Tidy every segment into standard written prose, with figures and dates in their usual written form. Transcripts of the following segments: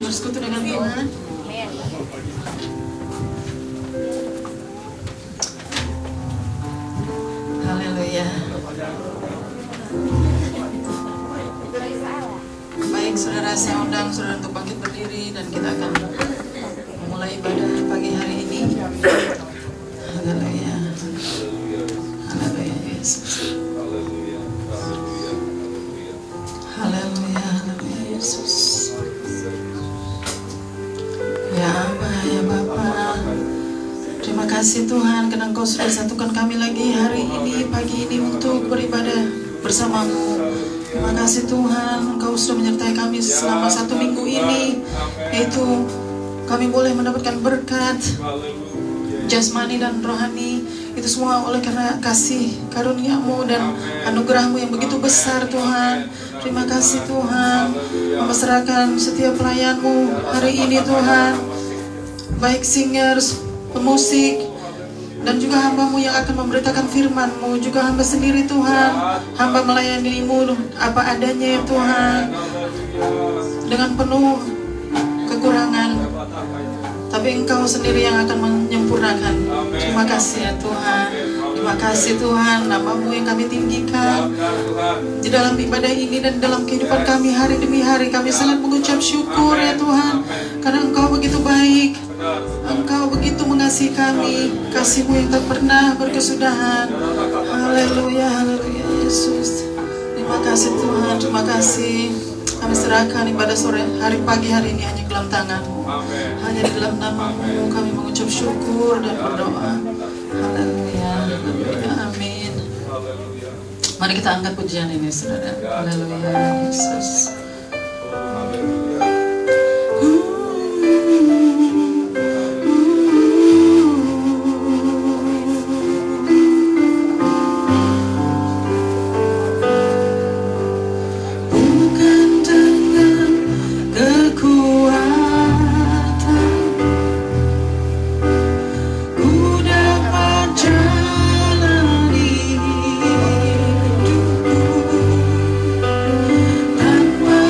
bersekutu dengan Tuhan. Haleluya. Baik saudara, saya undang saudara untuk bangkit berdiri dan kita akan memulai ibadah pagi hari ini. Haleluya. Haleluya Yesus. Haleluya, haleluya Yesus. Ya Aba, ya Bapa, terima kasih Tuhan karena Engkau sudah satukan kami lagi hari ini, pagi ini untuk beribadah bersamamu. Terima kasih Tuhan, Engkau sudah menyertai kami selama 1 minggu ini, yaitu kami boleh mendapatkan berkat jasmani dan rohani. Itu semua oleh karena kasih karunia-Mu dan anugerah-Mu yang begitu besar Tuhan. Terima kasih Tuhan. Hamba serahkan setiap pelayan-Mu hari ini Tuhan, baik singers, pemusik, dan juga hamba-Mu yang akan memberitakan firman-Mu, juga hamba sendiri Tuhan. Hamba melayani-Mu apa adanya ya Tuhan, dengan penuh kekurangan, tapi Engkau sendiri yang akan menyempurnakan. Terima kasih ya Tuhan. Terima kasih Tuhan, nama-Mu yang kami tinggikan di dalam ibadah ini dan dalam kehidupan kami hari demi hari. Kami sangat mengucap syukur ya Tuhan, karena Engkau begitu baik, Engkau begitu mengasihi kami, kasih-Mu yang tak pernah berkesudahan. Haleluya, haleluya Yesus. Terima kasih Tuhan, terima kasih. Kami serahkan ibadah sore hari pagi hari ini hanya dalam tangan-Mu, hanya di dalam nama-Mu kami mengucap syukur dan berdoa. Haleluya, haleluya, amin. Mari kita angkat pujian ini saudara. Haleluya Yesus. Tanpa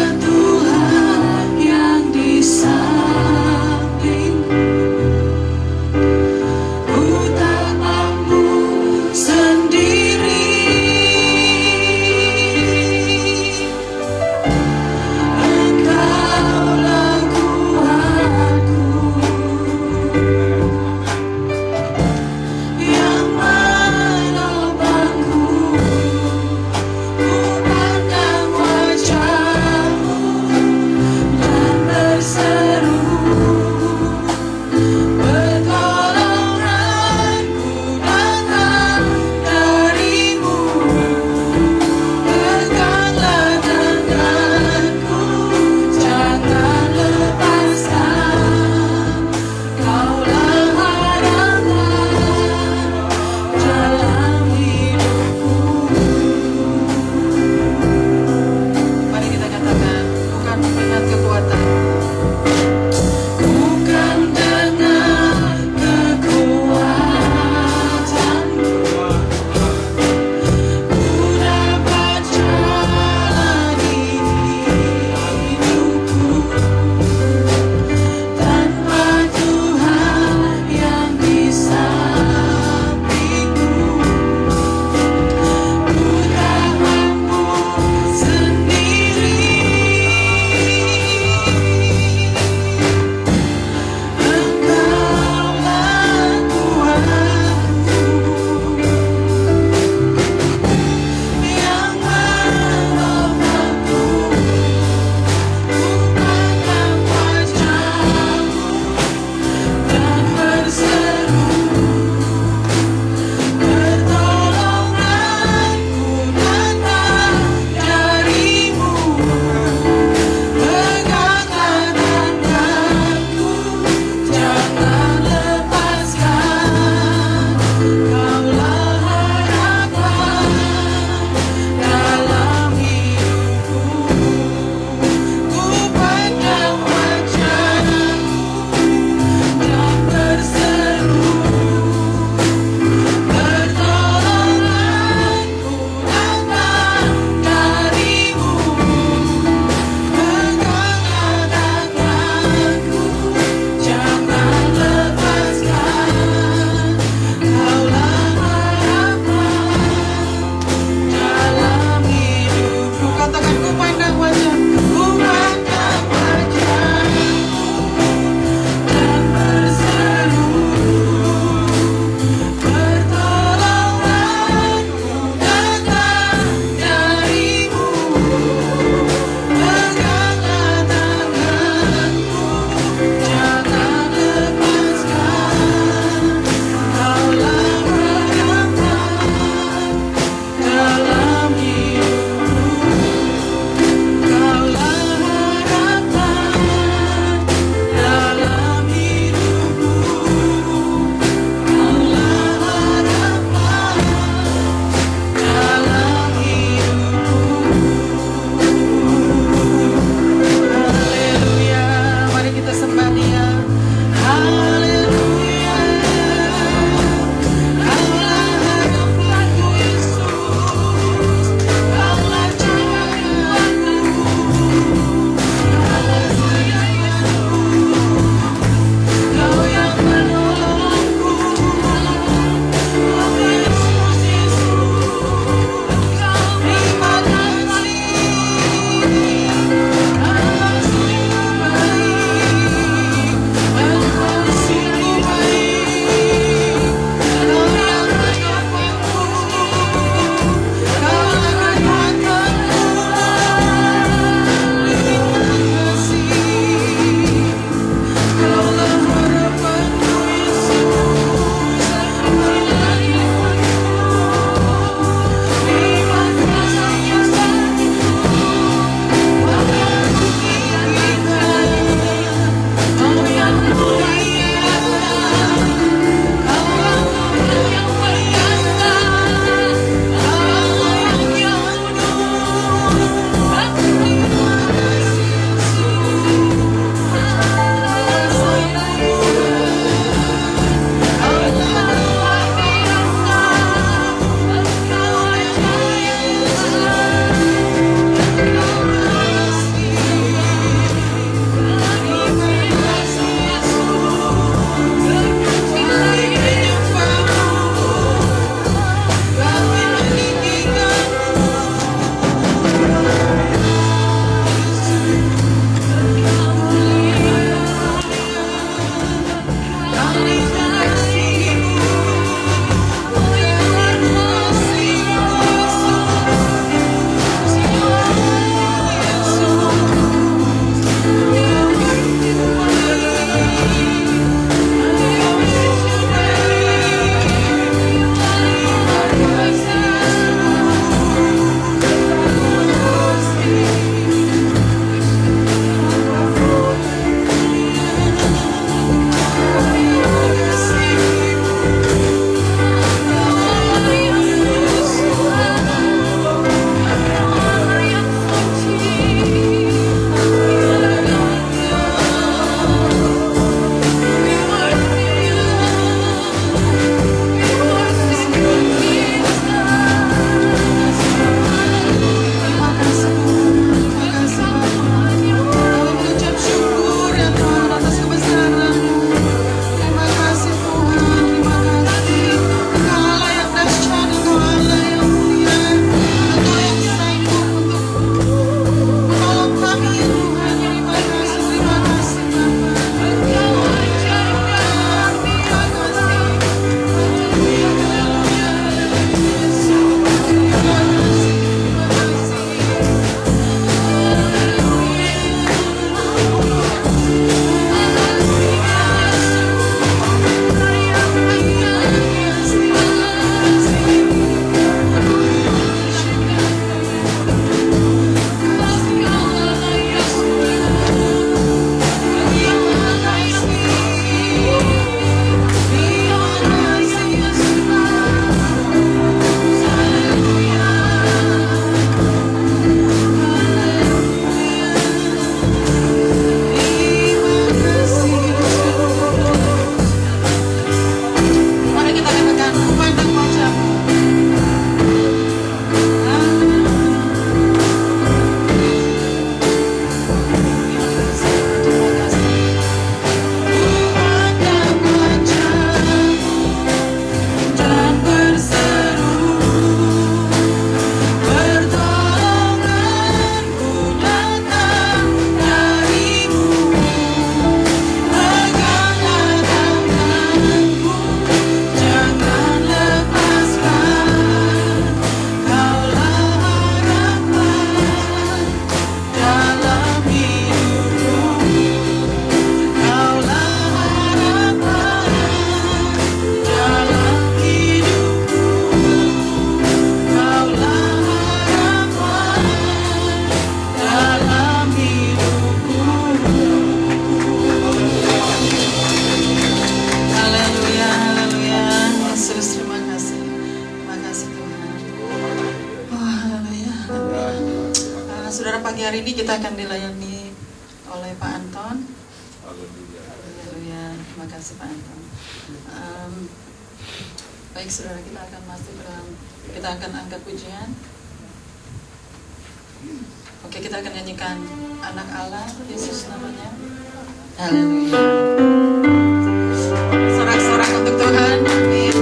hari ini kita akan dilayani oleh Pak Anton. Haleluya. Terima kasih Pak Anton. Baik saudara, kita akan masuk dalam, kita akan angkat pujian. Oke, kita akan nyanyikan Anak Allah, Yesus namanya. Haleluya. Sorak-sorak untuk Tuhan. Amin.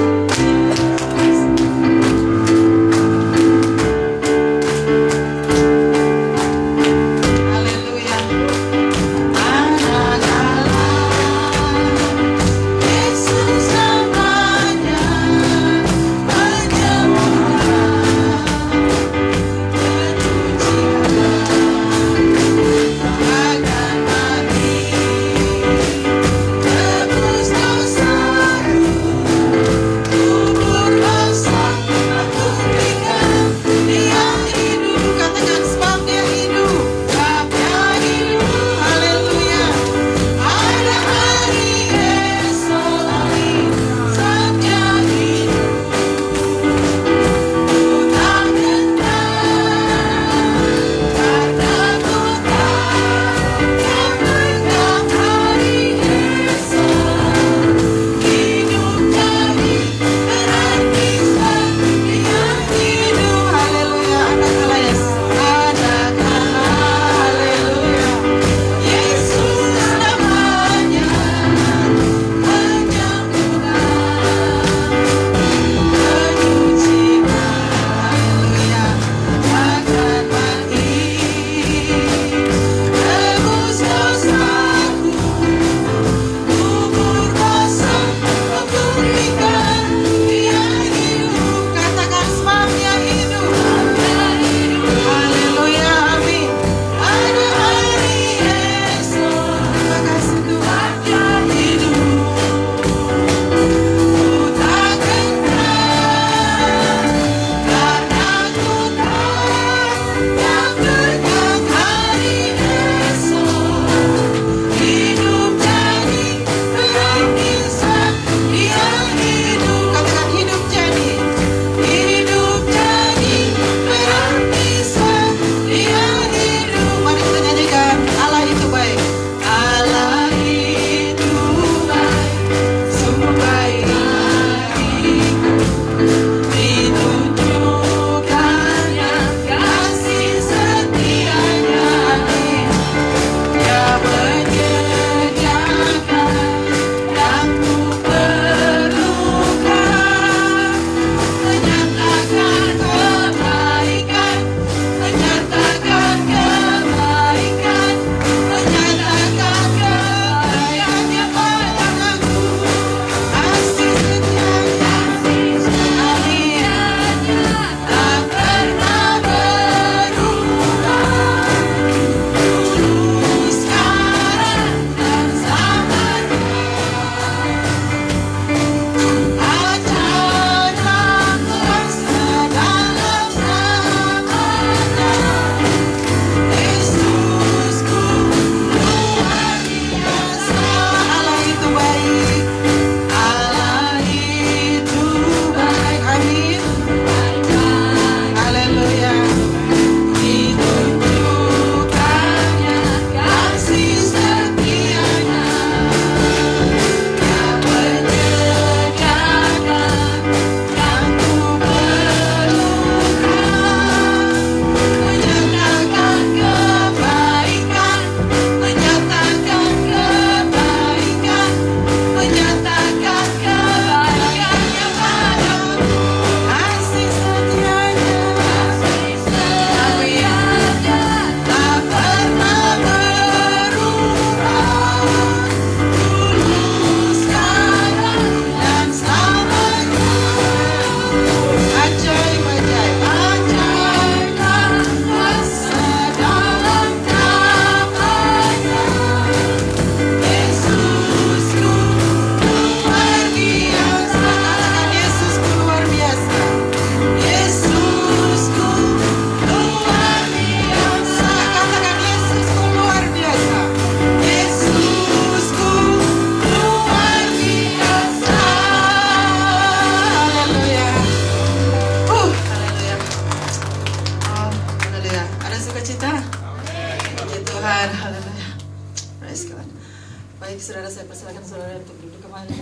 Baik, saudara, saya persilakan saudara untuk duduk kembali.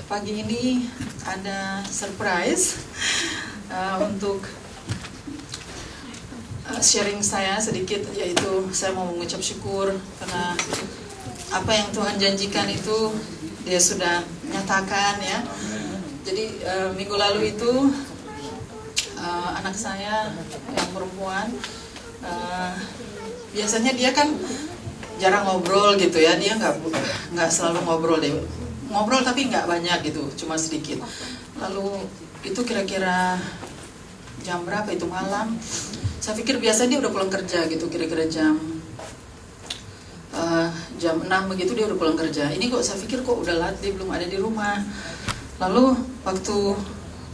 Pagi ini ada surprise untuk sharing saya sedikit, yaitu saya mau mengucap syukur karena apa yang Tuhan janjikan itu Dia sudah nyatakan ya. Jadi minggu lalu itu anak saya yang perempuan, biasanya dia kan jarang ngobrol gitu ya, dia nggak selalu ngobrol deh, ngobrol tapi nggak banyak gitu, cuma sedikit. Lalu itu kira-kira jam berapa itu, malam, saya pikir biasa dia udah pulang kerja gitu, kira-kira jam 6 begitu dia udah pulang kerja. Ini kok saya pikir kok udah lat, dia belum ada di rumah. Lalu waktu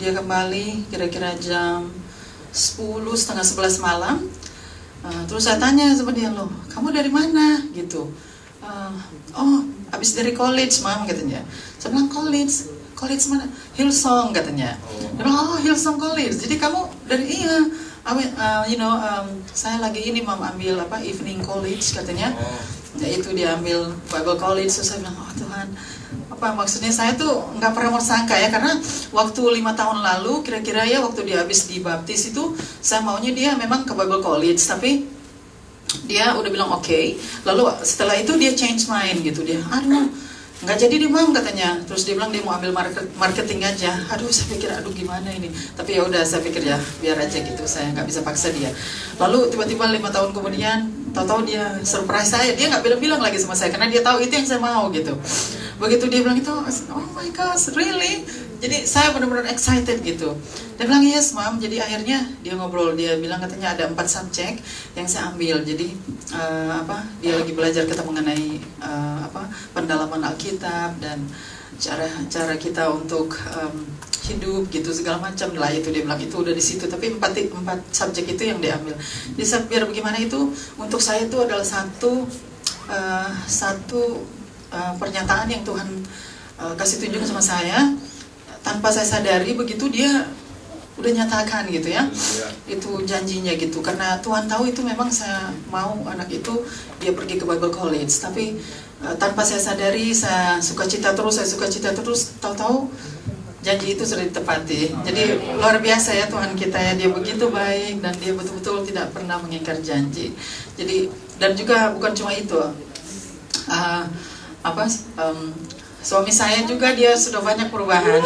dia kembali kira-kira jam 10, setengah 11 malam, terus saya tanya sama dia, loh kamu dari mana gitu. Oh habis dari college mam katanya. Saya bilang college mana? Hillsong katanya. Dia bilang oh Hillsong College, jadi kamu dari iya saya lagi ini mam ambil evening college katanya. Ya itu dia ambil Bible College. Terus saya bilang oh Tuhan, apa maksudnya, saya tuh nggak pernah mau sangka ya, karena waktu 5 tahun lalu kira-kira ya, waktu dia habis dibaptis itu saya maunya dia memang ke Bible College, tapi dia udah bilang oke. Lalu setelah itu dia change mind gitu, dia aduh nggak jadi deh mam katanya. Terus dia bilang dia mau ambil marketing aja. Aduh saya pikir aduh gimana ini, tapi ya udah saya pikir ya biar aja gitu, saya nggak bisa paksa dia. Lalu tiba-tiba 5 tahun kemudian tahu-tahu dia surprise saya, dia nggak bilang-bilang lagi sama saya karena dia tahu itu yang saya mau gitu. Begitu dia bilang itu, oh my gosh really, jadi saya benar-benar excited gitu. Dia bilang yes mam. Jadi akhirnya dia ngobrol, dia bilang katanya ada 4 subjek yang saya ambil. Jadi dia lagi belajar kita mengenai pendalaman Alkitab dan cara kita untuk hidup gitu, segala macam lah itu. Dia bilang itu udah di situ, tapi 4 subjek itu yang diambil. Jadi biar bagaimana itu untuk saya itu adalah satu pernyataan yang Tuhan kasih tunjuk sama saya tanpa saya sadari. Begitu dia udah nyatakan gitu ya, itu janjinya gitu, karena Tuhan tahu itu memang saya mau anak itu dia pergi ke Bible College, tapi tanpa saya sadari saya sukacita terus, tahu-tahu janji itu sudah ditepati. Jadi luar biasa ya Tuhan kita ya, dia begitu baik dan dia betul-betul tidak pernah mengingkar janji. Jadi dan juga bukan cuma itu, suami saya juga dia sudah banyak perubahan.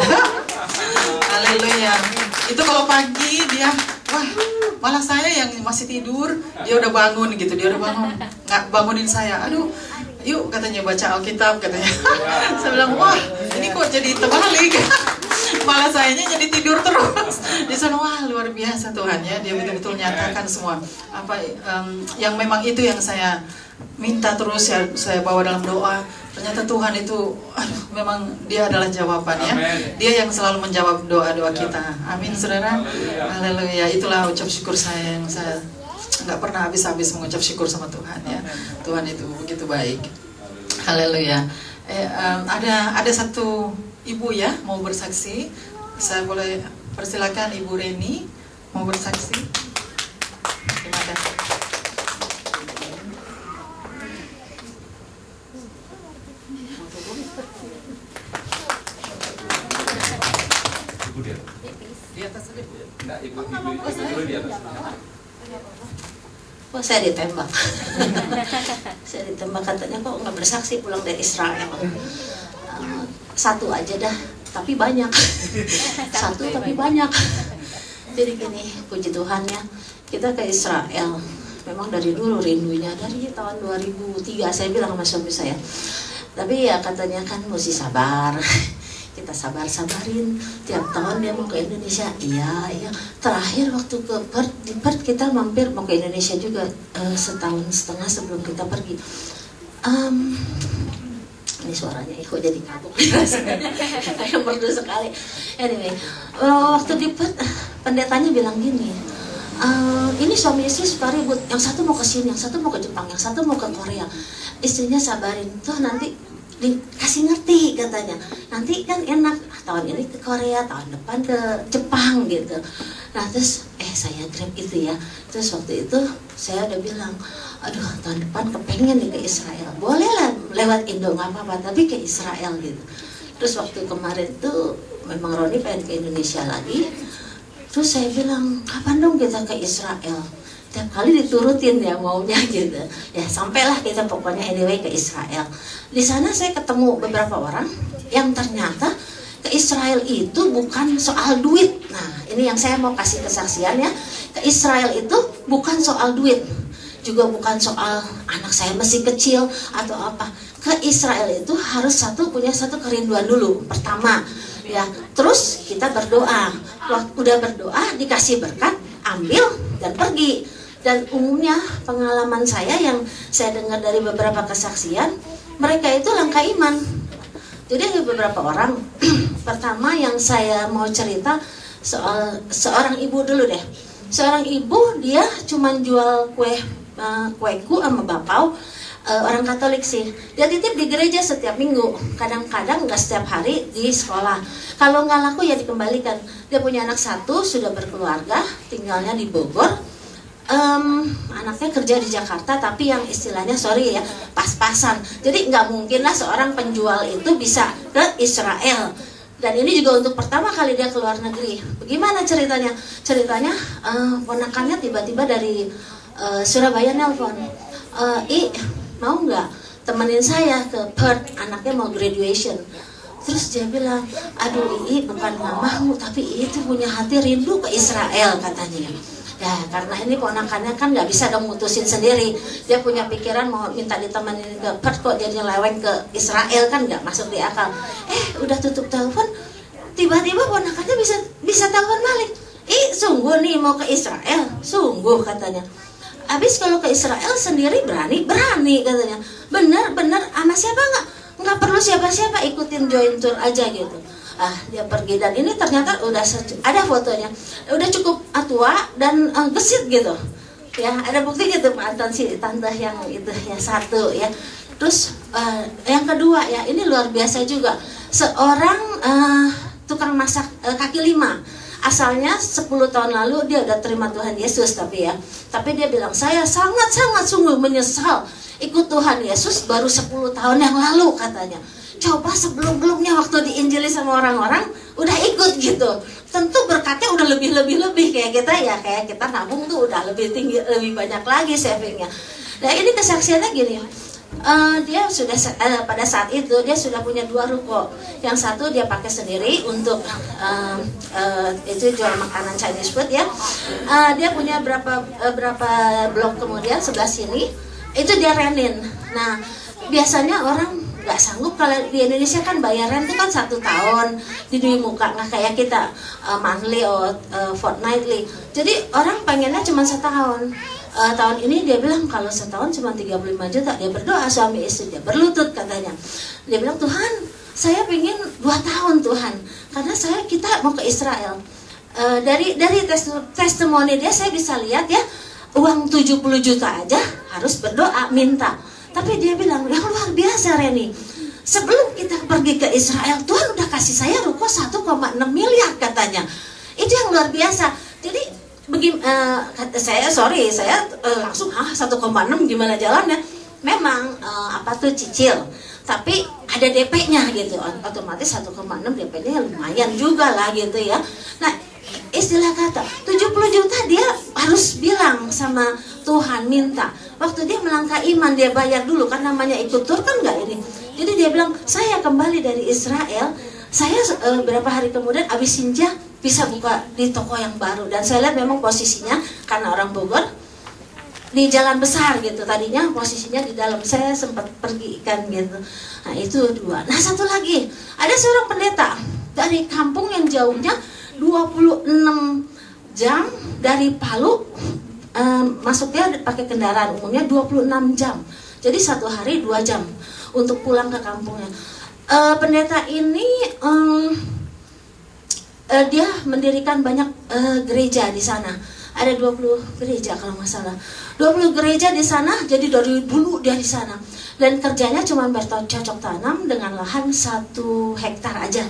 Haleluya. Itu kalau pagi dia, wah malah saya yang masih tidur dia udah bangun gitu, dia udah bangun, nggak bangunin saya. Aduh, yuk katanya baca Alkitab katanya. Saya bilang wah ini kok jadi terbalik. Malah sayanya jadi tidur terus. Di sana wah luar biasa Tuhan ya, dia betul-betul nyatakan semua yang memang itu yang saya minta terus ya, saya bawa dalam doa. Ternyata Tuhan itu, memang dia adalah jawabannya. Dia yang selalu menjawab doa-doa kita. Amin saudara. Haleluya. Itulah ucap syukur saya yang saya nggak pernah habis-habis mengucap syukur sama Tuhan ya. Tuhan itu begitu baik. Haleluya. Ada satu ibu ya mau bersaksi. Saya boleh persilakan Ibu Reni mau bersaksi. Terima kasih. Di atas aja. Nah, ibu dulu di atas. Oh, saya ditembak. Saya ditembak, katanya kok nggak bersaksi pulang dari Israel. Satu aja dah, tapi banyak. Satu tapi banyak. Jadi gini, puji Tuhan ya, kita ke Israel. Memang dari dulu rindunya, dari tahun 2003 saya bilang sama suami saya. Tapi ya katanya kan mesti sabar. Kita sabar-sabarin, tiap tahun dia mau ke Indonesia. Iya. Terakhir waktu ke Perth, di Perth kita mampir mau ke Indonesia juga, 1,5 tahun sebelum kita pergi. Ini suaranya kok jadi kabuk. Kayak merdu sekali. Anyway, waktu di Perth pendetanya bilang gini, ini suami istri suka ribut, yang satu mau ke sini, yang satu mau ke Jepang, yang satu mau ke Korea. Istrinya sabarin, tuh nanti dikasih ngerti katanya, nanti kan enak tahun ini ke Korea, tahun depan ke Jepang gitu. Nah terus saya grab itu ya. Terus waktu itu saya udah bilang, aduh tahun depan kepengen nih ke Israel, boleh lah lewat Indo nggak apa-apa, tapi ke Israel gitu. Terus waktu kemarin tuh memang Roni pengen ke Indonesia lagi, terus saya bilang kapan dong kita ke Israel, tiap kali diturutin ya maunya gitu ya, sampailah kita pokoknya anyway ke Israel. Di sana saya ketemu beberapa orang yang ternyata ke Israel itu bukan soal duit. Nah ini yang saya mau kasih kesaksian ya, ke Israel itu bukan soal duit, juga bukan soal anak saya masih kecil atau apa. Ke Israel itu harus punya satu kerinduan dulu pertama ya, terus kita berdoa. Waktu udah berdoa dikasih berkat, ambil dan pergi. Dan umumnya pengalaman saya yang saya dengar dari beberapa kesaksian, mereka itu langkah iman. Jadi ada beberapa orang pertama yang saya mau cerita soal seorang ibu dulu deh. Seorang ibu, dia cuma jual kueku sama bapau. Orang Katolik sih, dia titip di gereja setiap minggu, kadang-kadang nggak setiap hari di sekolah. Kalau nggak laku ya dikembalikan. Dia punya anak satu, sudah berkeluarga, tinggalnya di Bogor. Anaknya kerja di Jakarta, tapi yang istilahnya sorry ya, pas-pasan. Jadi nggak mungkin lah seorang penjual itu bisa ke Israel. Dan ini juga untuk pertama kali dia ke luar negeri. Bagaimana ceritanya? Ceritanya ponakannya tiba-tiba dari Surabaya nelpon, mau nggak temenin saya ke Perth, anaknya mau graduation. Terus dia bilang, aduh bukan nggak mau, tapi itu punya hati rindu ke Israel katanya. Ya karena ini ponakannya kan nggak bisa dong mutusin sendiri, dia punya pikiran mau minta ditemenin ke Perth kok dia nyeleweng ke Israel, kan nggak masuk di akal. Udah tutup telepon, tiba-tiba ponakannya bisa telepon balik, sungguh nih mau ke Israel, sungguh katanya. Habis kalau ke Israel sendiri berani katanya. Bener sama siapa nggak perlu siapa-siapa, ikutin join tour aja gitu. Dia pergi dan ini ternyata udah ada fotonya, udah cukup tua dan gesit gitu. Ya ada bukti gitu mantan si tante yang itu ya satu ya. Terus yang kedua ya ini luar biasa juga, seorang tukang masak kaki lima. Asalnya 10 tahun lalu dia udah terima Tuhan Yesus, tapi dia bilang saya sangat-sangat sungguh menyesal ikut Tuhan Yesus baru 10 tahun yang lalu katanya. Coba sebelum-belumnya waktu diinjili sama orang-orang udah ikut gitu, tentu berkatnya udah lebih kayak kita ya, kayak kita nabung tuh udah lebih tinggi, lebih banyak lagi savingnya. Nah ini kesaksiannya gini. Dia sudah pada saat itu dia sudah punya 2 ruko. Yang satu dia pakai sendiri untuk itu jual makanan Chinese food ya. Dia punya berapa blok kemudian sebelah sini itu dia rentin. Nah biasanya orang nggak sanggup, kalau di Indonesia kan bayaran itu kan 1 tahun di duit muka, nggak kayak kita monthly atau fortnightly. Jadi orang pengennya cuma 1 tahun. Tahun ini dia bilang kalau setahun cuma 35 juta. Dia berdoa, suami istri dia berlutut katanya. Dia bilang, Tuhan saya pengen 2 tahun Tuhan, karena kita mau ke Israel. Dari testimoni dia saya bisa lihat ya, uang 70 juta aja harus berdoa minta. Tapi dia bilang yang luar biasa Reni, sebelum kita pergi ke Israel Tuhan udah kasih saya ruko 1,6 miliar katanya. Itu yang luar biasa. Jadi saya langsung 1,6 gimana jalannya. Memang cicil, tapi ada DP-nya gitu, otomatis 1,6 DP-nya lumayan juga lah gitu ya. Nah istilah kata 70 juta dia harus bilang sama Tuhan minta. Waktu dia melangkah iman dia bayar dulu, kan namanya ikut tur kan nggak ini. Jadi dia bilang saya kembali dari Israel, saya berapa hari kemudian abis sinja bisa buka di toko yang baru. Dan saya lihat memang posisinya karena orang Bogor di jalan besar gitu, tadinya posisinya di dalam. Saya sempat pergi ikan gitu. Nah itu 2. Nah satu lagi, ada seorang pendeta dari kampung yang jauhnya 26 jam dari Palu, masuknya pakai kendaraan umumnya 26 jam. Jadi 1 hari 2 jam untuk pulang ke kampungnya. Pendeta ini dia mendirikan banyak gereja di sana. Ada 20 gereja kalau nggak salah. 20 gereja di sana, jadi dari dulu dia di sana. Dan kerjanya cuma bercocok tanam dengan lahan 1 hektar aja.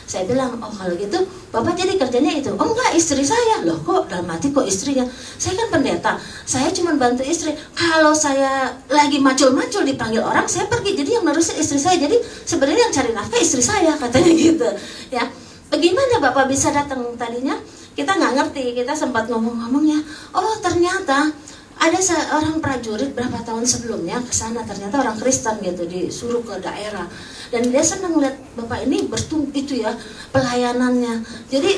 Saya bilang, oh kalau gitu Bapak jadi kerjanya itu. Oh enggak, istri saya. Loh kok dalam hati kok istrinya? Saya kan pendeta, saya cuma bantu istri. Kalau saya lagi macul-macul dipanggil orang, saya pergi. Jadi yang nerusin istri saya. Jadi sebenarnya yang cari nafkah istri saya, katanya gitu. Ya, bagaimana Bapak bisa datang tadinya? Kita nggak ngerti, kita sempat ngomong-ngomong ya. Oh ternyata ada seorang prajurit berapa tahun sebelumnya ke sana, ternyata orang Kristen gitu, disuruh ke daerah, dan dia senang lihat Bapak ini bertumbuh itu ya pelayanannya. Jadi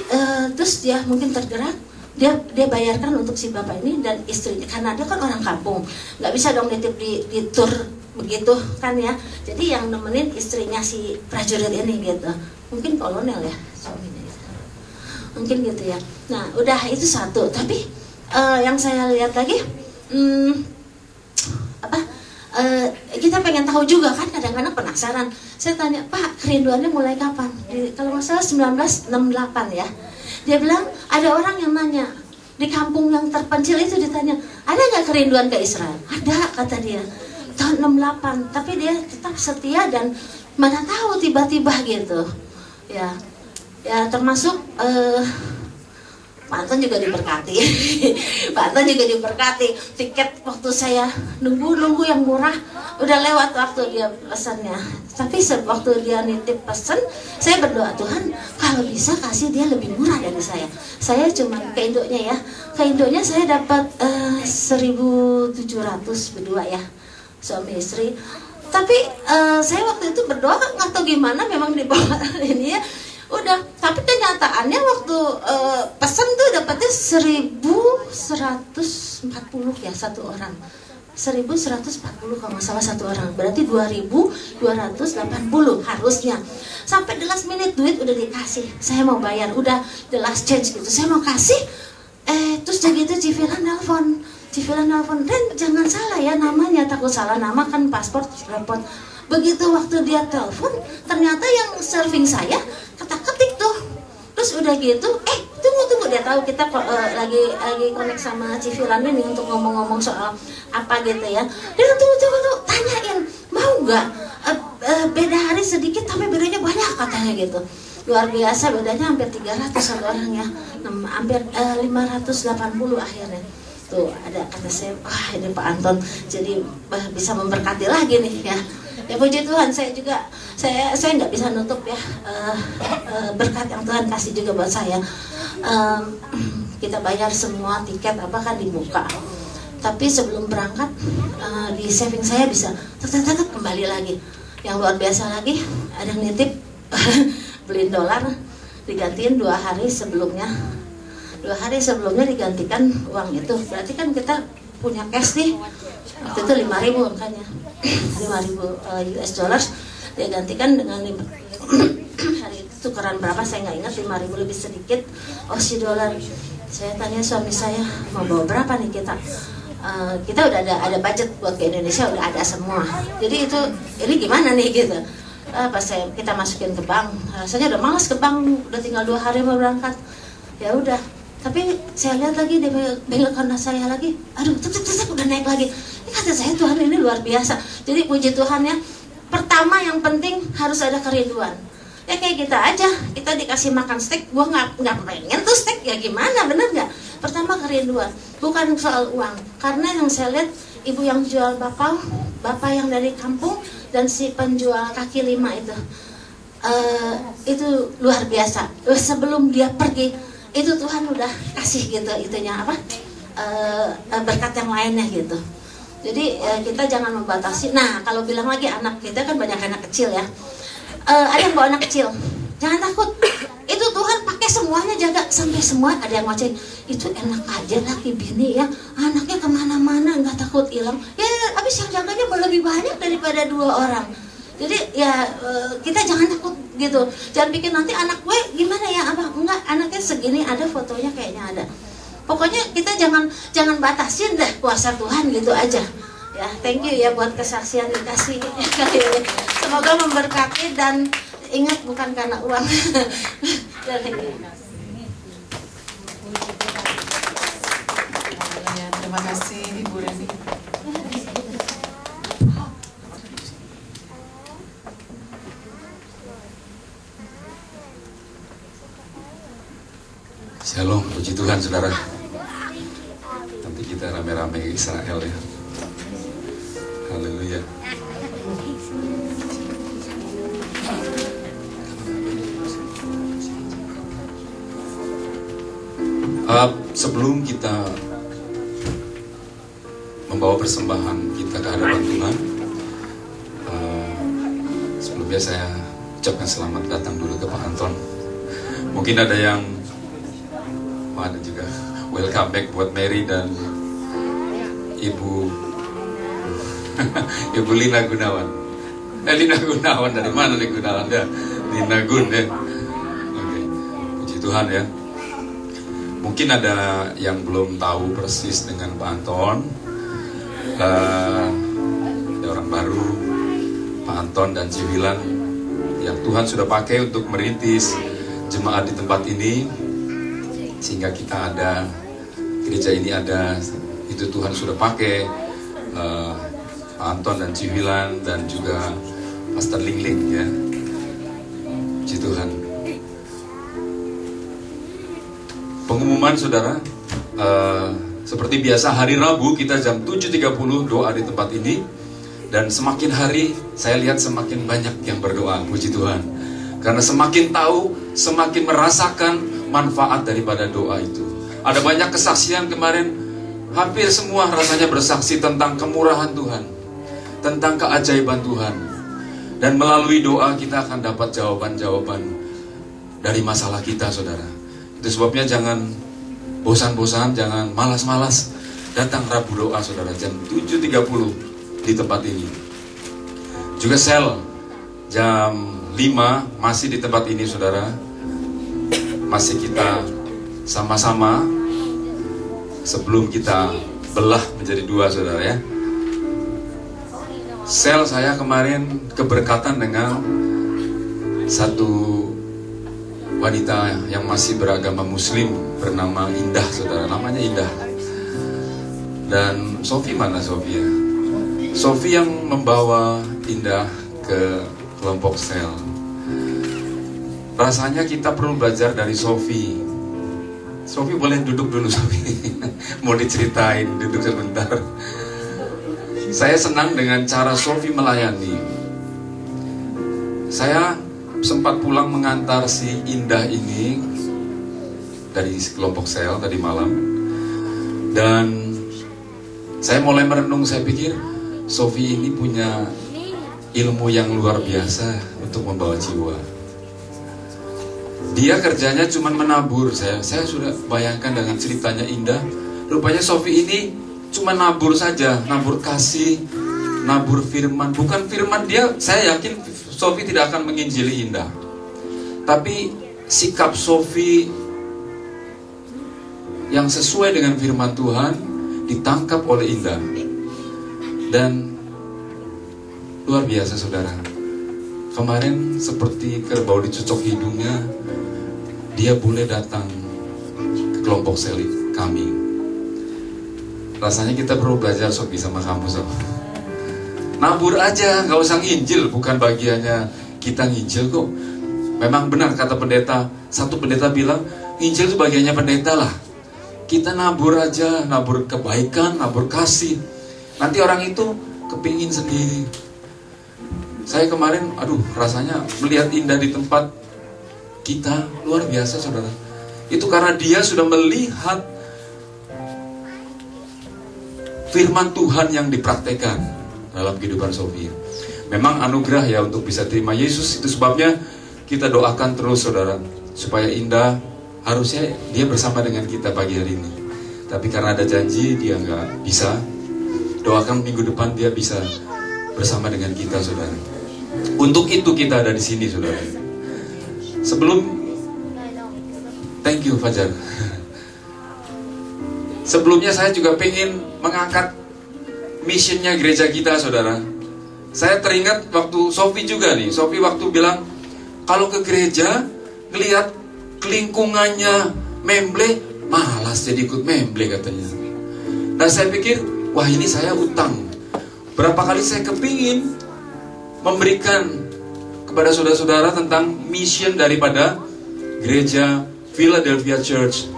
terus dia mungkin tergerak, dia bayarkan untuk si Bapak ini dan istrinya, karena dia kan orang kampung, nggak bisa dong nitip di tur begitu kan ya. Jadi yang nemenin istrinya si prajurit ini gitu, mungkin kolonel ya suaminya gitu. Mungkin gitu ya. Nah udah itu satu, tapi yang saya lihat lagi kita pengen tahu juga kan, kadang-kadang penasaran. Saya tanya, Pak, kerinduannya mulai kapan? Kalau nggak salah 1968 ya. Dia bilang ada orang yang nanya di kampung yang terpencil itu, ditanya, ada nggak kerinduan ke Israel? Ada, kata dia, tahun 68. Tapi dia tetap setia, dan mana tahu tiba-tiba gitu ya. Ya termasuk Pak Anton juga diberkati. Pak Anton juga diberkati. Tiket waktu saya nunggu yang murah udah lewat waktu dia pesannya. Tapi waktu dia nitip pesen, saya berdoa, Tuhan kalau bisa kasih dia lebih murah dari saya. Saya cuma ke Indonya ya. Ke Indonya saya dapat 1.700 berdua ya, suami istri. Tapi saya waktu itu berdoa nggak tahu gimana, memang di bawah ini ya. Udah, tapi kenyataannya waktu pesan tuh dapatnya 1.140 ya satu orang. 1.140 kalau nggak salah satu orang. Berarti 2.280 harusnya. Sampai the last minute duit udah dikasih. Saya mau bayar, udah the last change gitu. Saya mau kasih. Terus jadi itu Civilan nelfon. Dan jangan salah ya namanya, takut salah nama kan paspor repot. Begitu waktu dia telepon, ternyata yang serving saya ketik tuh. Terus udah gitu, tunggu, dia tahu kita lagi connect sama Civilan ini untuk ngomong-ngomong soal apa gitu ya. Dia tunggu, tanyain mau nggak beda hari sedikit tapi bedanya banyak, katanya gitu. Luar biasa, bedanya hampir 300 satu orang ya, hampir 580 akhirnya. Tuh ada, kata saya, wah ini Pak Anton jadi bisa memberkati lagi nih ya. Ya puji Tuhan, saya juga saya nggak bisa nutup ya berkat yang Tuhan kasih juga buat saya. Kita bayar semua tiket apa kan di muka, tapi sebelum berangkat di saving saya bisa tetap kembali lagi. Yang luar biasa lagi, ada yang nitip beliin dolar, digantiin 2 hari sebelumnya. 2 hari sebelumnya digantikan uang itu, berarti kan kita punya cash nih. Waktu itu 5.000 angkanya, 5.000 US dollars, dia gantikan dengan hari itu tukeran berapa saya nggak ingat, 5.000 lebih sedikit Aussie dollar. Saya tanya suami saya, mau bawa berapa nih kita? Kita udah ada budget buat ke Indonesia, udah ada semua. Jadi ini gimana nih gitu. Pas kita masukin ke bank, rasanya udah malas ke bank, udah tinggal 2 hari mau berangkat. Ya udah. Tapi saya lihat lagi di bank account saya lagi, aduh, udah naik lagi. Ini kata saya, Tuhan ini luar biasa. Jadi puji Tuhan ya. Pertama yang penting harus ada kerinduan. Ya kayak kita aja, kita dikasih makan steak, gua nggak pengen tuh steak, ya gimana, bener nggak? Pertama kerinduan, bukan soal uang. Karena yang saya lihat ibu yang jual bakpao, bapak yang dari kampung, dan si penjual kaki lima itu luar biasa. Sebelum dia pergi, itu Tuhan udah kasih gitu itunya apa berkat yang lainnya gitu. Jadi kita jangan membatasi. Nah kalau bilang lagi anak kita kan banyak anak kecil ya, ada yang bawa anak kecil, jangan takut. Itu Tuhan pakai semuanya, jaga sampai semua. Ada yang ngoceh, itu enak aja laki bini ya, anaknya kemana-mana nggak takut hilang. Ya habis yang jaganya lebih banyak daripada 2 orang. Jadi ya kita jangan takut gitu. Jangan pikir nanti anak gue gimana ya, apa enggak, anaknya segini ada fotonya kayaknya ada. Pokoknya kita jangan batasin deh kuasa Tuhan gitu aja. Ya, thank you ya buat kesaksian dikasih. Semoga memberkati dan ingat bukan karena uang. Terima kasih Ibu Reni. Shalom, puji Tuhan saudara. Nanti kita rame-rame ke Israel ya. Haleluya. Sebelum kita membawa persembahan kita ke hadapan Tuhan, sebelumnya saya ucapkan selamat datang dulu ke Pak Anton. Mungkin ada yang ada juga welcome back buat Mary dan Ibu Ibu Lina Gunawan. Lina Gunawan dari mana nih Gunawan ya? Lina Gun ya. Oke, puji Tuhan ya. Mungkin ada yang belum tahu persis dengan Pak Anton. Ada orang baru, Pak Anton dan Ciwilan, yang Tuhan sudah pakai untuk merintis jemaat di tempat ini, sehingga kita ada, gereja ini ada, itu Tuhan sudah pakai Pak Anton dan Ciwilan dan juga Pastor Lingling ya. Puji Tuhan. Pengumuman saudara, seperti biasa hari Rabu kita jam 7.30 doa di tempat ini. Dan semakin hari saya lihat semakin banyak yang berdoa, puji Tuhan. Karena semakin tahu, semakin merasakan manfaat daripada doa itu. Ada banyak kesaksian kemarin, hampir semua rasanya bersaksi tentang kemurahan Tuhan, tentang keajaiban Tuhan. Dan melalui doa kita akan dapat jawaban-jawaban dari masalah kita saudara. Itu sebabnya jangan bosan-bosan, jangan malas-malas. Datang Rabu doa saudara, jam 7.30 di tempat ini. Juga sel jam 5 masih di tempat ini saudara. Masih kita sama-sama sebelum kita belah menjadi dua saudara ya. Sel saya kemarin keberkatan dengan satu wanita yang masih beragama Muslim bernama Indah saudara, namanya Indah. Dan Sofi mana Sofi ya? Sofi yang membawa Indah ke kelompok sel. Rasanya kita perlu belajar dari Sofi. Sofi boleh duduk dulu Sofi. Mau diceritain, duduk sebentar. Saya senang dengan cara Sofi melayani. Saya sempat pulang mengantar si Indah ini dari kelompok sel tadi malam. Dan saya mulai merenung, saya pikir Sofi ini punya ilmu yang luar biasa untuk membawa jiwa. Dia kerjanya cuma menabur. Saya sudah bayangkan dengan ceritanya Indah. Rupanya Sofi ini cuma nabur saja, nabur kasih, nabur firman. Bukan firman dia, saya yakin Sofi tidak akan menginjili Indah. Tapi sikap Sofi yang sesuai dengan firman Tuhan ditangkap oleh Indah. Dan luar biasa saudara. Kemarin seperti kerbau dicucok hidungnya, dia boleh datang ke kelompok sel kami. Rasanya kita perlu belajar Sofi sama kamu Sof. Nabur aja, gak usah nginjil. Bukan bagiannya kita nginjil kok. Memang benar kata pendeta. Satu pendeta bilang, nginjil itu bagiannya pendeta lah. Kita nabur aja, nabur kebaikan, nabur kasih. Nanti orang itu kepingin sendiri. Saya kemarin, rasanya melihat Indah di tempat kita luar biasa saudara. Itu karena dia sudah melihat firman Tuhan yang dipraktekkan dalam kehidupan Sofi. Memang anugerah ya untuk bisa terima Yesus. Itu sebabnya kita doakan terus saudara, supaya Indah, harusnya dia bersama dengan kita pagi hari ini. Tapi karena ada janji dia nggak bisa. Doakan minggu depan dia bisa bersama dengan kita saudara. Untuk itu kita ada di sini saudara. Sebelum, thank you Fajar. Sebelumnya saya juga pengen mengangkat missionnya gereja kita saudara. Saya teringat waktu Sofi juga nih. Sofi waktu bilang, kalau ke gereja ngelihat kelingkungannya memble, malas jadi ikut memble katanya. Dan saya pikir, wah ini saya utang. Berapa kali saya kepingin memberikan kepada saudara-saudara tentang mission daripada gereja Philadelphia Church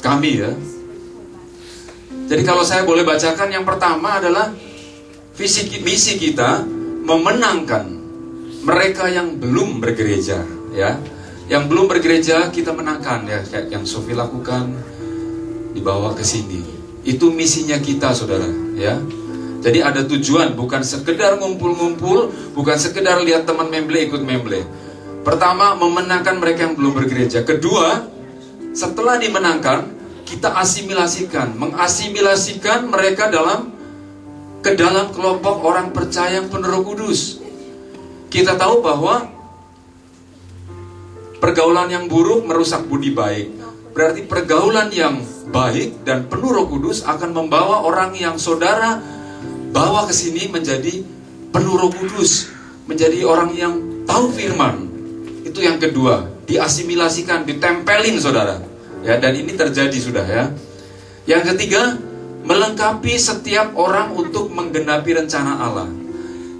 kami ya. Jadi kalau saya boleh bacakan, yang pertama adalah misi kita memenangkan mereka yang belum bergereja ya. Yang belum bergereja kita menangkan ya, kayak yang Sofi lakukan, dibawa ke sini. Itu misinya kita, saudara ya. Jadi ada tujuan, bukan sekedar ngumpul-ngumpul, bukan sekedar lihat teman memble ikut memble. Pertama, memenangkan mereka yang belum bergereja. Kedua, setelah dimenangkan, kita mengasimilasikan mereka ke dalam kelompok orang percaya yang penuh Roh Kudus. Kita tahu bahwa pergaulan yang buruk merusak budi baik. Berarti pergaulan yang baik dan penuh Roh Kudus akan membawa orang yang saudara bawa ke sini menjadi penuh Roh Kudus, menjadi orang yang tahu firman. Itu yang kedua, diasimilasikan, ditempelin, saudara. Ya, dan ini terjadi sudah ya. Yang ketiga, melengkapi setiap orang untuk menggenapi rencana Allah.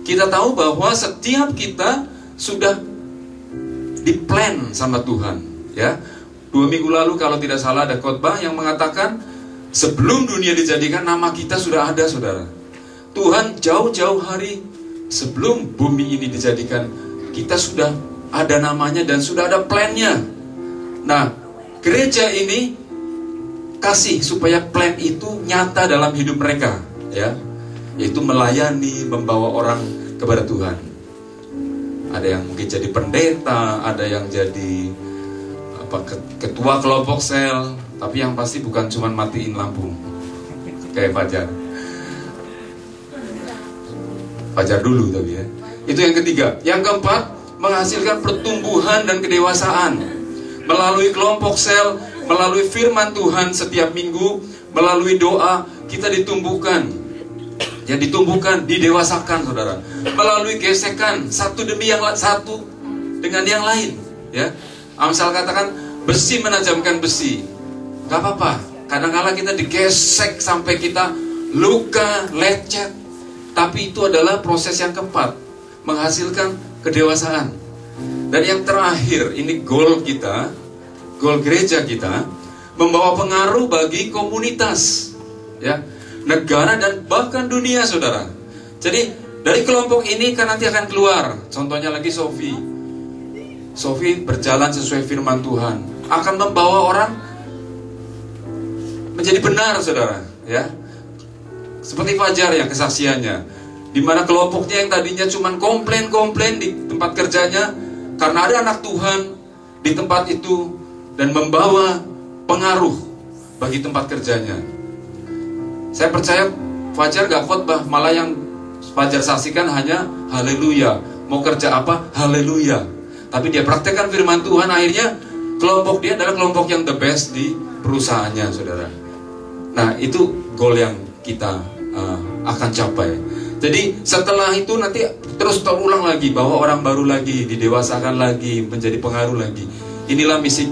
Kita tahu bahwa setiap kita sudah diplan sama Tuhan ya. 2 minggu lalu kalau tidak salah ada khotbah yang mengatakan sebelum dunia dijadikan nama kita sudah ada, saudara. Tuhan jauh-jauh hari sebelum bumi ini dijadikan, kita sudah ada namanya dan sudah ada plannya. Nah, gereja ini kasih supaya plan itu nyata dalam hidup mereka ya, yaitu melayani, membawa orang kepada Tuhan. Ada yang mungkin jadi pendeta, ada yang jadi ketua kelompok sel, tapi yang pasti bukan cuma matiin lampu kayak Fajar dulu tapi ya. Itu yang ketiga. Yang keempat, menghasilkan pertumbuhan dan kedewasaan melalui kelompok sel, melalui firman Tuhan setiap minggu, melalui doa kita ditumbuhkan. Ya, ditumbuhkan, didewasakan, saudara. Melalui gesekan satu demi satu dengan yang lain, ya. Amsal katakan besi menajamkan besi. Gak apa-apa. Kadang-kadang kita digesek sampai kita luka, lecet. Tapi itu adalah proses yang keempat, menghasilkan kedewasaan. Dan yang terakhir, ini goal kita, goal gereja kita, membawa pengaruh bagi komunitas, ya, negara dan bahkan dunia, saudara. Jadi dari kelompok ini kan nanti akan keluar, contohnya lagi Sofi berjalan sesuai firman Tuhan, akan membawa orang menjadi benar, saudara, ya. Seperti Fajar yang kesaksiannya, di mana kelompoknya yang tadinya cuma komplain di tempat kerjanya, karena ada anak Tuhan di tempat itu dan membawa pengaruh bagi tempat kerjanya. Saya percaya Fajar gak khotbah, malah yang Fajar saksikan hanya haleluya. Mau kerja apa? Haleluya. Tapi dia praktekkan firman Tuhan, akhirnya kelompok dia adalah kelompok yang the best di perusahaannya, saudara. Nah, itu goal yang kita akan capai. Jadi setelah itu nanti terus terulang lagi, bahwa orang baru lagi, didewasakan lagi, menjadi pengaruh lagi. Inilah misi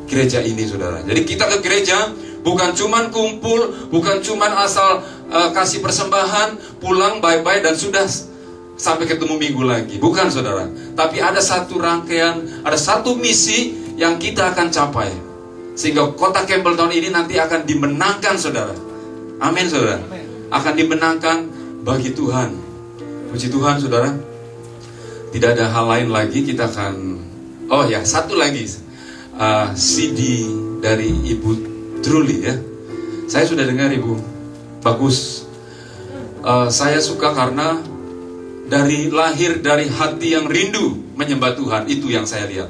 gereja ini, saudara. Jadi kita ke gereja bukan cuman kumpul, bukan cuman asal kasih persembahan, pulang bye-bye dan sudah sampai ketemu minggu lagi. Bukan, saudara. Tapi ada satu rangkaian, ada satu misi yang kita akan capai, sehingga kota Campbelltown ini nanti akan dimenangkan, saudara. Amin, saudara. Akan dimenangkan bagi Tuhan. Puji Tuhan, saudara. Tidak ada hal lain lagi, kita akan, oh ya, satu lagi, CD dari Ibu Truly, ya. Saya sudah dengar, Ibu, bagus. Saya suka karena dari lahir dari hati yang rindu menyembah Tuhan, itu yang saya lihat.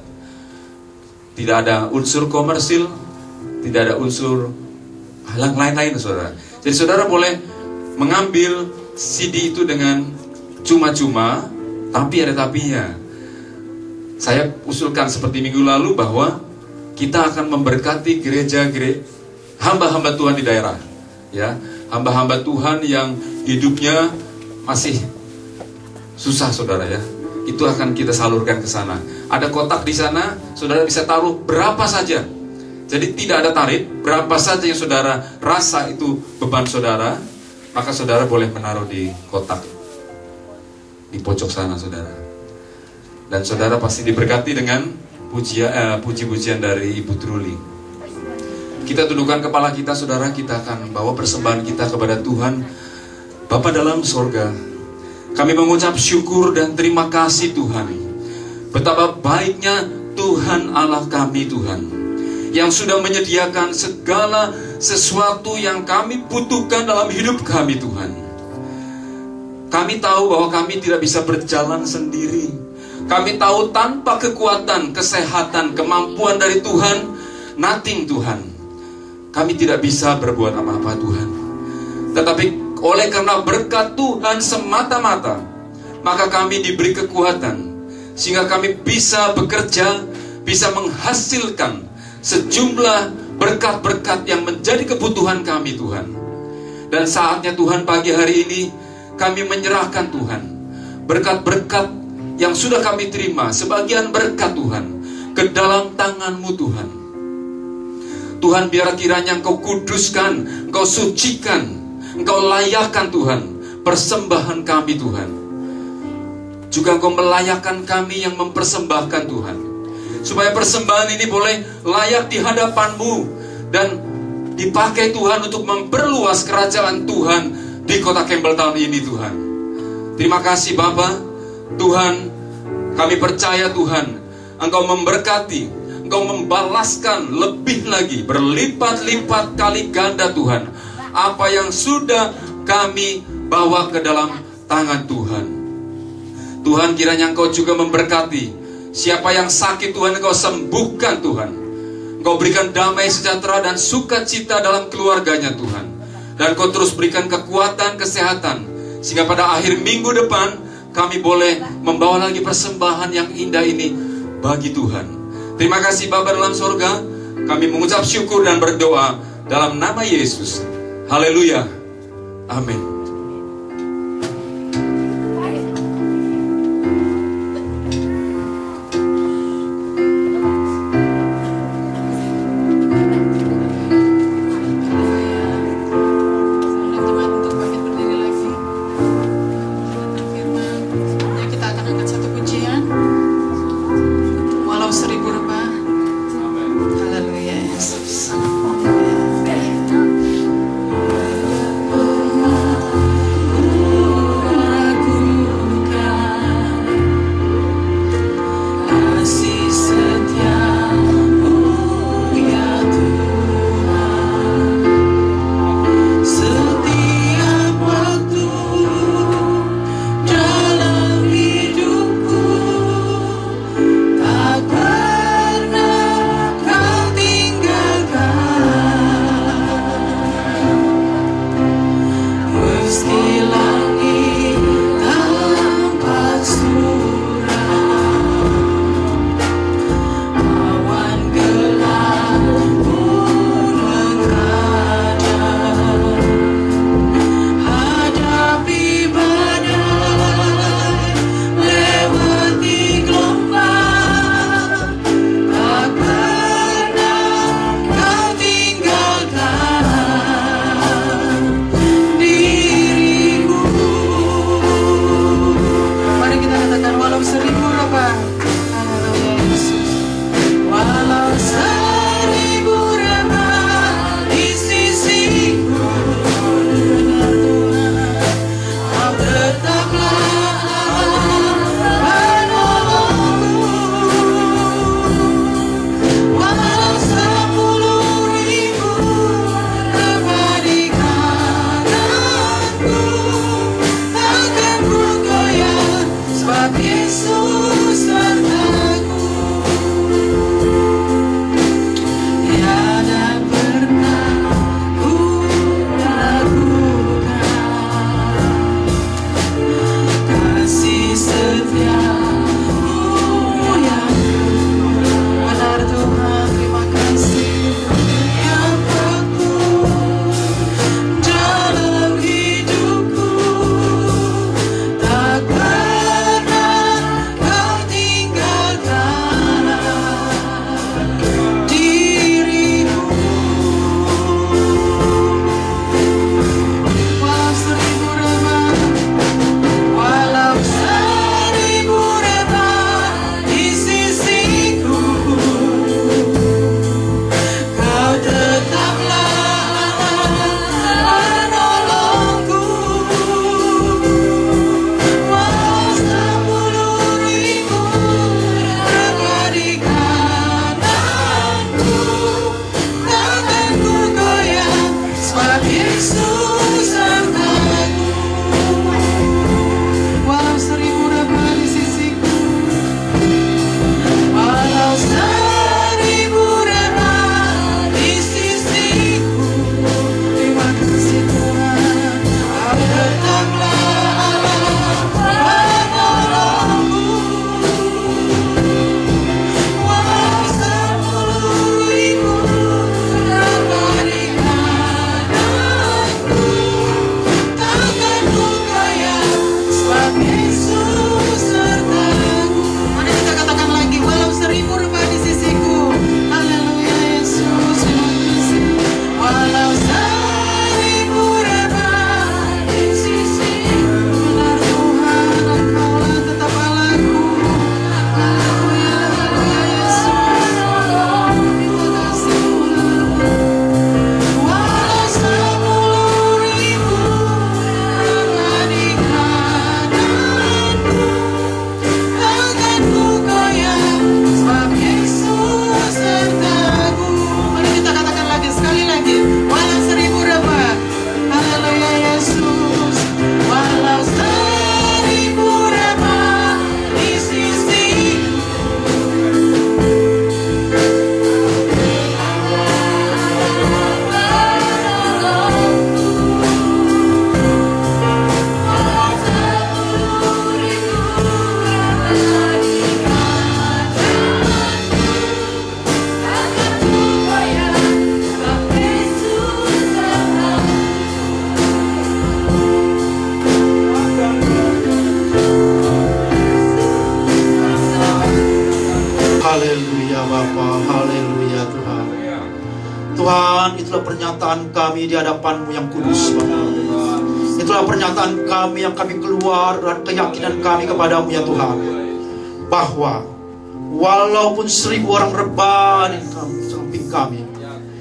Tidak ada unsur komersil, tidak ada unsur yang lain-lain, saudara. Jadi saudara boleh mengambil CD itu dengan cuma-cuma, tapi ada tapinya. Saya usulkan seperti minggu lalu bahwa kita akan memberkati gereja-gereja, hamba-hamba Tuhan di daerah, ya, hamba-hamba Tuhan yang hidupnya masih susah, saudara, ya. Itu akan kita salurkan ke sana. Ada kotak di sana, saudara bisa taruh berapa saja. Jadi tidak ada tarif, berapa saja yang saudara rasa itu beban saudara, maka saudara boleh menaruh di kotak di pojok sana, saudara. Dan saudara pasti diberkati dengan puji-pujian dari Ibu Truly. Kita tundukkan kepala kita, saudara. Kita akan bawa persembahan kita kepada Tuhan. Bapa dalam sorga, kami mengucap syukur dan terima kasih Tuhan. Betapa baiknya Tuhan Allah kami Tuhan, yang sudah menyediakan segala sesuatu yang kami butuhkan dalam hidup kami Tuhan. Kami tahu bahwa kami tidak bisa berjalan sendiri. Kami tahu tanpa kekuatan, kesehatan, kemampuan dari Tuhan, nothing Tuhan. Kami tidak bisa berbuat apa-apa Tuhan. Tetapi oleh karena berkat Tuhan semata-mata, maka kami diberi kekuatan, sehingga kami bisa bekerja, bisa menghasilkan sejumlah berkat-berkat yang menjadi kebutuhan kami Tuhan. Dan saatnya Tuhan, pagi hari ini kami menyerahkan Tuhan berkat-berkat yang sudah kami terima, sebagian berkat Tuhan, ke dalam tangan-Mu Tuhan. Tuhan, biar kiranya Engkau kuduskan, Engkau sucikan, Engkau layakkan Tuhan persembahan kami Tuhan. Juga Engkau melayakkan kami yang mempersembahkan Tuhan, supaya persembahan ini boleh layak di hadapan-Mu dan dipakai Tuhan untuk memperluas kerajaan Tuhan di kota Campbelltown ini Tuhan. Terima kasih Bapa. Tuhan, kami percaya Tuhan, Engkau memberkati, Engkau membalaskan lebih lagi, berlipat-lipat kali ganda Tuhan, apa yang sudah kami bawa ke dalam tangan Tuhan. Tuhan, kiranya Engkau juga memberkati siapa yang sakit Tuhan, Engkau sembuhkan Tuhan. Engkau berikan damai sejahtera dan sukacita dalam keluarganya Tuhan. Dan Engkau terus berikan kekuatan, kesehatan, sehingga pada akhir minggu depan kami boleh membawa lagi persembahan yang indah ini bagi Tuhan. Terima kasih Bapa dalam sorga. Kami mengucap syukur dan berdoa dalam nama Yesus. Haleluya. Amin. Bapa. Haleluya Tuhan. Tuhan, itulah pernyataan kami di hadapan-Mu yang kudus, Bapa. Itulah pernyataan kami yang kami keluar dan keyakinan kami kepadamu ya Tuhan, bahwa walaupun 1000 orang rebah di samping kami,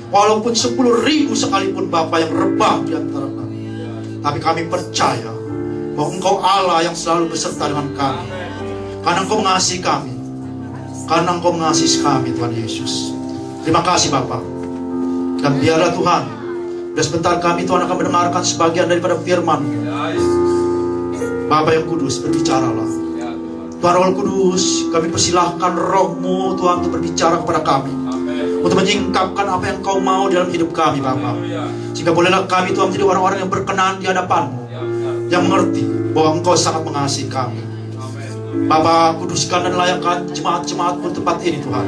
walaupun 10.000 sekalipun Bapa yang rebah di antara kami, tapi kami percaya bahwa Engkau Allah yang selalu beserta dengan kami, karena Engkau mengasihi kami, karena Engkau mengasihi kami Tuhan Yesus. Terima kasih Bapa. Dan biarlah Tuhan, sudah sebentar kami Tuhan akan mendengarkan sebagian daripada firman. Bapa yang kudus, berbicaralah. Tuhan Roh Kudus, kami persilahkan Roh-Mu Tuhan untuk berbicara kepada kami, untuk menyingkapkan apa yang Kau mau dalam hidup kami Bapa. Sehingga bolehlah kami Tuhan menjadi orang-orang yang berkenan di hadapan-Mu, yang mengerti bahwa Engkau sangat mengasihi kami. Bapa, kuduskan dan layakkan jemaat-jemaat-Mu di tempat ini Tuhan.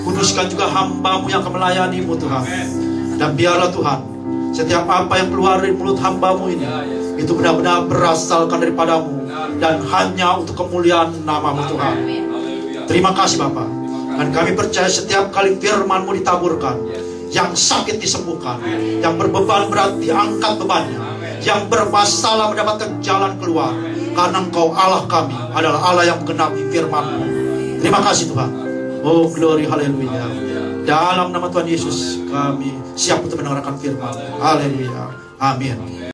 Kuduskan juga hamba-Mu yang akan melayani-Mu Tuhan. Dan biarlah Tuhan, setiap apa yang keluar dari mulut hamba-Mu ini, itu benar-benar berasalkan daripada-Mu, dan hanya untuk kemuliaan nama-Mu Tuhan. Terima kasih Bapa. Dan kami percaya setiap kali firman-Mu ditaburkan, yang sakit disembuhkan, yang berbeban berat diangkat bebannya, yang bermasalah mendapatkan jalan keluar. Karena Engkau Allah kami adalah Allah yang menggenapi firman-Mu. Terima kasih Tuhan. Oh glory, haleluya. Dalam nama Tuhan Yesus kami siap untuk mendengarkan firman. Haleluya. Amin.